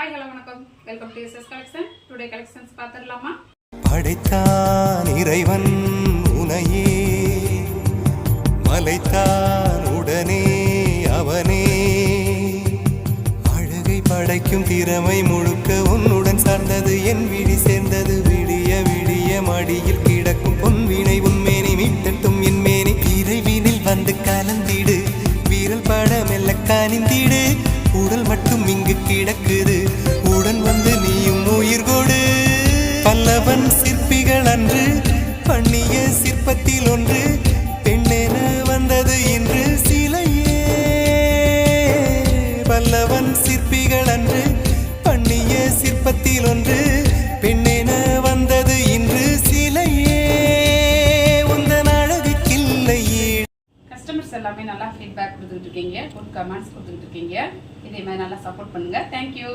Hi hello வணக்கம், welcome to SS collection. Today collections பார்த்துடலாமா? படைத்தான் இறைவன் உனையே, மலைத்தான் உடனே அவனே. அழகை படைக்கும் திறமை முழுக்க உன்னுடன் சார்ந்தது, என் விழி சேர்ந்தது. விடிய விடிய மடியில் கிடக்கும் பொன்வினை உன்மேனி மீட்டட்டும் என் மேனி. இறைவினில் வந்து கலந்திடு, வீரல் பட மெல்ல காணிந்திடு. உடல் மட்டும் இங்கு கிடக்குது, உடன் வந்து நீயும் உயிர் கொடு. பல்லவன் சிற்பிகள் அன்று பண்ணிய சிற்பத்தில் ஒன்று, பெண்ணென வந்தது இன்று சிலையே. பல்லவன் சிற்பிகள் அன்று பண்ணிய சிற்பத்தில் ஒன்று, பெண்ணென வந்தது இன்று சிலையே. உந்தன் அழகுக்கில்லையே. கஸ்டமர்ஸ் எல்லாமே நல்லா ஃபீட்பேக் கொடுத்துட்டு இருக்கீங்க, குட் கமெண்ட்ஸ் கொடுத்துட்டு இருக்கீங்க. இதே மாதிரி நல்லா சப்போர்ட் பண்ணுங்க. தேங்க்யூ.